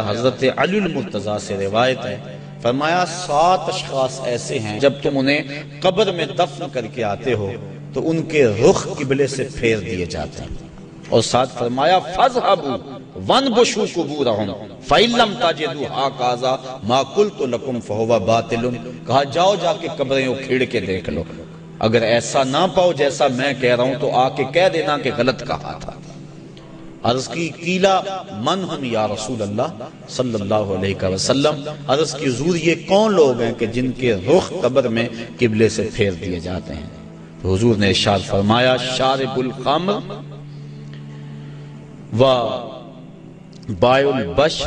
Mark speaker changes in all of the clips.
Speaker 1: حضرت علی المرتضیٰ سے روایت ہے، فرمایا 7 اشخاص ایسے ہیں جب تم انہیں قبر میں دفن کر کے آتے ہو تو ان کے رخ قبلے سے پھیر دیے جاتے ہیں، اور ساتھ فرمایا فَاذْهَبُوا وَانْبُشُوا قُبُورَهُمْ فَإِن لَّمْ تَجِدُوا هَكَذَا مَا قُلْتُ لَكُمْ فَهُوَ بَاطِلٌ، کہا جاؤ جا کے قبریں اکھیڑ کے دیکھ لو، اگر ایسا نہ پاؤ جیسا میں کہہ رہا ہوں تو آ کے کہہ دینا کہ غلط کہا تھا۔ عرض کی قیلا من ہم یا رسول اللہ صلی اللہ علیہ وسلم، عرض کی حضور یہ کون لوگ ہیں کہ جن کے رخ قبر میں قبلے سے پھیر دیے جاتے ہیں؟ تو حضور نے ارشاد فرمایا شارب الخمر و بائع البش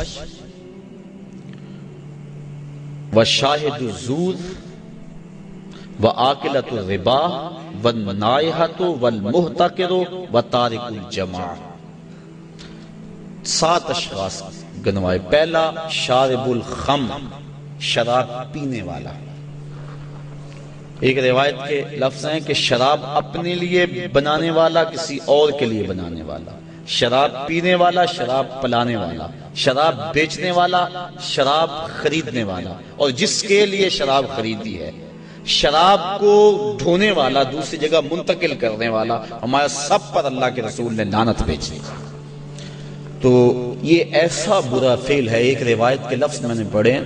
Speaker 1: و شاہد الزور و آکلۃ الربا والنائحۃ والمحتقر و تارک الجماع۔ 7 اشخاص گنوائے۔ پہلا شارب الخمر، شراب پینے والا۔ ایک روایت کے لفظ ہیں کہ شراب اپنے لیے بنانے والا، کسی اور کے لیے بنانے والا، شراب پینے والا، شراب پلانے والا، شراب بیچنے والا، شراب خریدنے والا، اور جس کے لیے شراب خریدی ہے، شراب کو ڈھونے والا، دوسری جگہ منتقل کرنے والا، ہمارا سب پر اللہ کے رسول نے لعنت بھیجی۔ تو یہ ایسا برا فعل ہے۔ ایک روایت کے لفظ میں نے پڑھے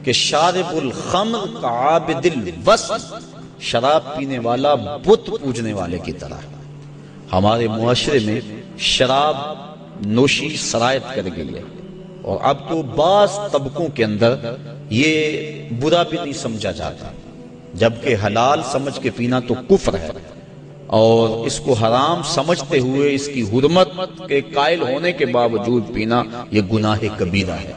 Speaker 1: کہ شارب الخمر کعابد الوثن، شراب پینے والا بت پوجنے والے کی طرح۔ ہمارے معاشرے میں شراب نوشی سرایت کر گئی ہے، اور اب تو بعض طبقوں کے اندر یہ برا بھی نہیں سمجھا جاتا، جبکہ حلال سمجھ کے پینا تو کفر ہے، اور اس کو حرام سمجھتے ہوئے اس کی حرمت کے قائل ہونے کے باوجود پینا یہ گناہ کبیرہ ہے،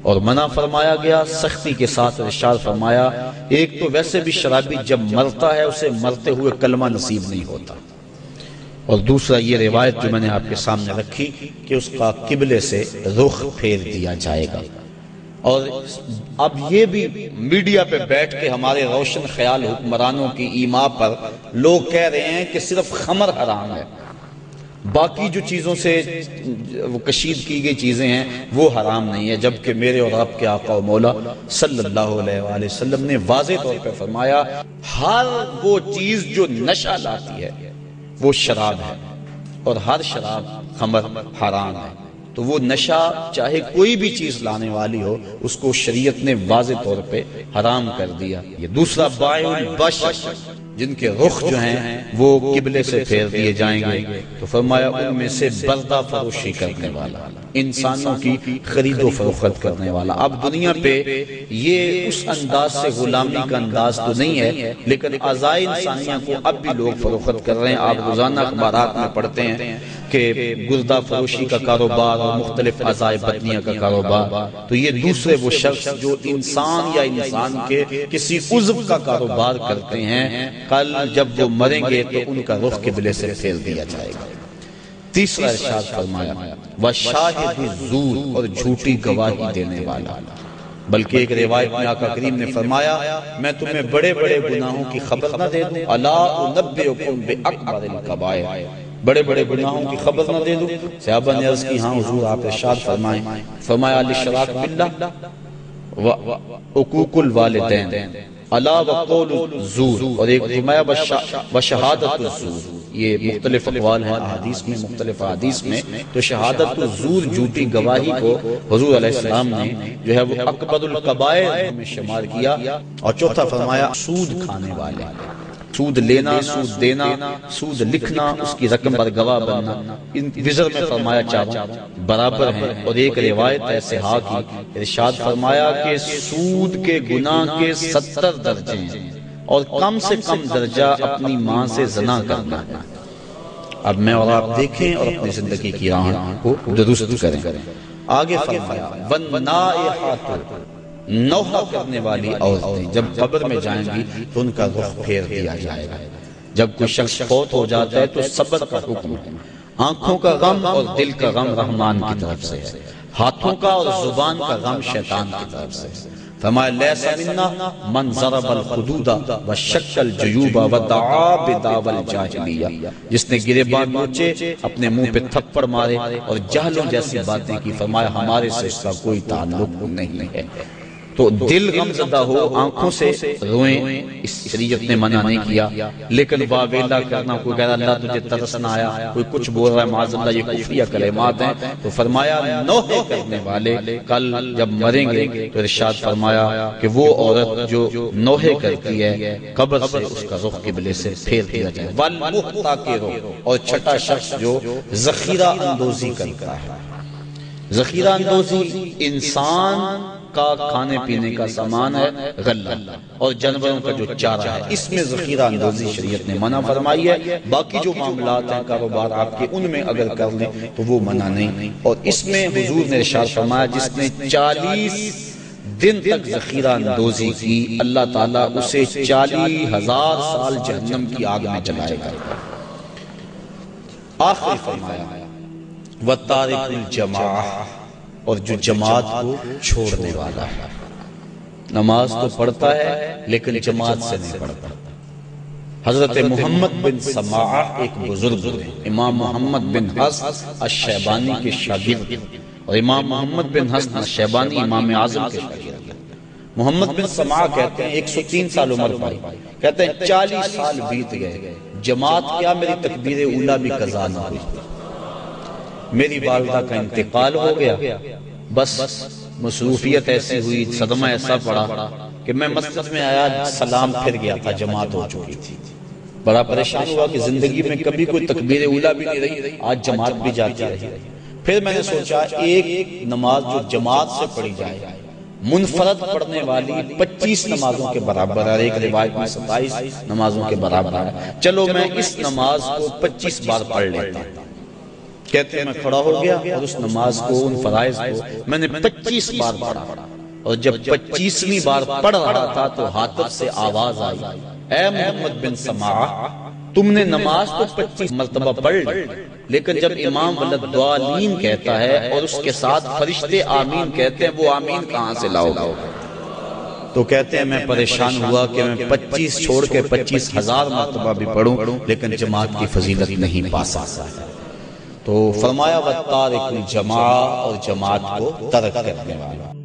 Speaker 1: اور منع فرمایا گیا سختی کے ساتھ۔ ارشاد فرمایا ایک تو ویسے بھی شرابی جب مرتا ہے اسے مرتے ہوئے کلمہ نصیب نہیں ہوتا، اور دوسرا یہ روایت جو میں نے آپ کے سامنے رکھی کہ اس کا قبلے سے رخ پھیر دیا جائے گا۔ اور اب یہ بھی میڈیا پہ بیٹھ کے ہمارے روشن خیال حکمرانوں کی ایما پر لوگ کہہ رہے ہیں کہ صرف خمر حرام ہے، باقی جو چیزوں سے وہ کشید کی گئی چیزیں ہیں وہ حرام نہیں ہے، جبکہ میرے اور آپ کے آقا و مولا صلی اللہ علیہ وآلہ وسلم نے واضح طور پہ فرمایا ہر وہ چیز جو نشہ لاتی ہے وہ شراب ہے، اور ہر شراب خمر حرام ہے۔ تو وہ نشہ چاہے کوئی بھی چیز لانے والی ہو اس کو شریعت نے واضح طور پہ حرام کر دیا۔ یہ دوسرا بائع البش، جن کے رخ جو ہیں وہ قبلے سے پھیر دیے جائیں گے، تو فرمایا ان میں سے بردہ فروشی کرنے والا، انسانوں کی خرید و فروخت کرنے والا۔ اب دنیا پہ یہ اس انداز سے غلامی کا انداز تو نہیں ہے، لیکن اعضائے انسانیہ کو اب بھی لوگ فروخت کر رہے ہیں۔ آپ روزانہ اخبارات میں پڑھتے ہیں کہ گردہ فروشی کا کاروبار اور مختلف اعضائے بدنیہ کا کاروبار۔ تو یہ دوسرے وہ شخص جو انسان یا انسان کے کسی عضو کا کاروبار کرتے ہیں، کل جب وہ مریں گے تو ان کا رخ قبلے سے پھیر دیا جائے گا۔ تیسرا ارشاد فرمایا وَشَاهِدُ الزُّورِ، اور جھوٹی گواہی دینے والا۔ بلکہ ایک روایت میں آقا کریم نے فرمایا میں تمہیں بڑے بڑے گناہوں کی خبر نہ دے دوں، الا انبئکم بأکبر الکبائر، بڑے بڑے گناہوں کی خبر نہ دے دوں؟ صحابہ نے عرض کی ہاں حضور آپ ارشاد فرمائیں۔ فرمایا الاشراک باللہ وعقوق الوالدین الا وقول الزور، اور ایک فرمایا وشہادت الزور۔ یہ مختلف اقوال ہیں احادیث میں، مختلف احادیث میں، تو شہادت الزور جھوٹی گواہی کو حضور علیہ السلام نے جو ہے وہ اکبر الکبائر میں شمار کیا۔ اور چوتھا فرمایا سود کھانے والے، سود لینا، سود دینا، سود لکھنا، اس کی رقم پر گواہ بننا، ان وزر میں فرمایا چاروں برابر ہیں۔ اور ایک روایت ہے صحاح کی، ارشاد فرمایا کہ سود کے گناہ کے 70 درجے ہیں، اور کم سے کم درجہ اپنی ماں سے زنا کرنا ہے۔ اب میں اور آپ دیکھیں اور اپنی زندگی کی راہ کو درست کریں۔ آگے فرمایا وَالنَّائِحَةُ، نوحہ کرنے والی عورتیں جب قبر میں جائیں گی تو ان کا رخ پھیر دیا جائے گا۔ جب کوئی شخص فوت ہو جاتا ہے تو صبر کا حکم ہے۔ آنکھوں کا غم اور دل کا غم رحمان کی طرف سے ہے، ہاتھوں کا اور زبان کا غم شیطان کی طرف سے ہے۔ فرمایا لیس منا من ضرب الخدود وشق الجیوب ودعا بدعوی الجاہلیہ، جس نے گریبان نوچے، اپنے منہ پہ تھپڑ مارے اور جہلوں جیسی باتیں کی، فرمایا ہمارے سے اس کا کوئی تعلق نہیں ہے۔ تو دل غمزدہ ہو، آنکھوں سے روئیں، اس شریعت نے منع نہیں کیا، لیکن واویلا کرنا، کوئی کہہ رہا اللہ تجھے ترس نہ آیا، کوئی کچھ بول رہا ہے معاذ اللہ، یہ کفریہ کلمات ہیں، تو فرمایا نوحے کرنے والے کل جب مریں گے تو ارشاد فرمایا کہ وہ عورت جو نوحے کرتی ہے قبر سے اس کا رخ قبلے سے پھیر دیا جائے، والمحتکر، اور چھٹا شخص جو ذخیرہ اندوزی کرتا ہے۔ ذخیرہ اندوزی انسان کا کھانے پینے کا سامان ہے، غلہ، اور جانوروں کا جو چارہ ہے، اس میں ذخیرہ اندوزی شریعت نے منع فرمائی ہے۔ باقی جو معاملات ہیں کاروبار آپ کے، ان میں اگر کر لیں تو وہ منع نہیں، اور اس میں حضور نے ارشاد فرمایا جس نے 40 دن تک ذخیرہ اندوزی کی، اللہ تعالیٰ اسے 40,000 سال جہنم کی آگ میں جلائے گا۔ آخری فرمایا وَتَارِكُ الْجَمَاعَةِ، اور جو جماعت کو چھوڑنے والا ہے، نماز تو پڑھتا ہے لیکن جماعت سے نہیں پڑھتا۔ حضرت محمد بن سماعہ ایک بزرگ ہیں، امام محمد بن حسن الشیبانی کے شاگرد، اور امام محمد بن حسن الشیبانی امام اعظم کے شاگرد۔ محمد بن سماعہ کہتے ہیں 103 سال عمر پائی، کہتے ہیں 40 سال بیت گئے، جماعت کیا میری تکبیر اولیٰ بھی قضا نہ ہوئی، میری والدہ کا انتقال ہو گیا، بس مصروفیت ایسی ہوئی، صدمہ ایسا پڑا کہ میں مسجد میں آیا، سلام پھر گیا تھا، جماعت ہو چکی تھی، بڑا پریشان ہوا کہ زندگی میں کبھی کوئی تکبیر اولیٰ بھی نہیں رہی، آج جماعت بھی جاتی رہی۔ پھر میں نے سوچا ایک نماز جو جماعت سے پڑھی جائے، منفرد پڑھنے والی 25 نمازوں کے برابر ہے، ایک روایت میں 27 نمازوں کے برابر ہے، چلو میں اس نماز کو 25 بار پڑھ لیتا ہوں۔ کہتے ہیں میں کھڑا ہو گیا اور اس نماز کو، ان فرائض کو میں نے 25 بار پڑھا، اور جب 25ویں بار پڑھ رہا تھا تو حاطب سے آواز آئی، اے محمد بن سماعہ تم نے نماز تو 25 مرتبہ پڑھ لی، لیکن جب امام ولدالضالین کہتا ہے اور اس کے ساتھ فرشتے آمین کہتے ہیں، وہ آمین کہاں سے لاؤ گے؟ تو کہتے ہیں میں پریشان ہوا کہ میں 25 چھوڑ کے 25,000 مرتبہ بھی پڑھوں لیکن جماعت کی فضیلت نہیں پا سکتا۔ تو فرمایا وَتَارِكُ الْجَمَاعَةِ، اور جماعت کو ترک کرنے والا۔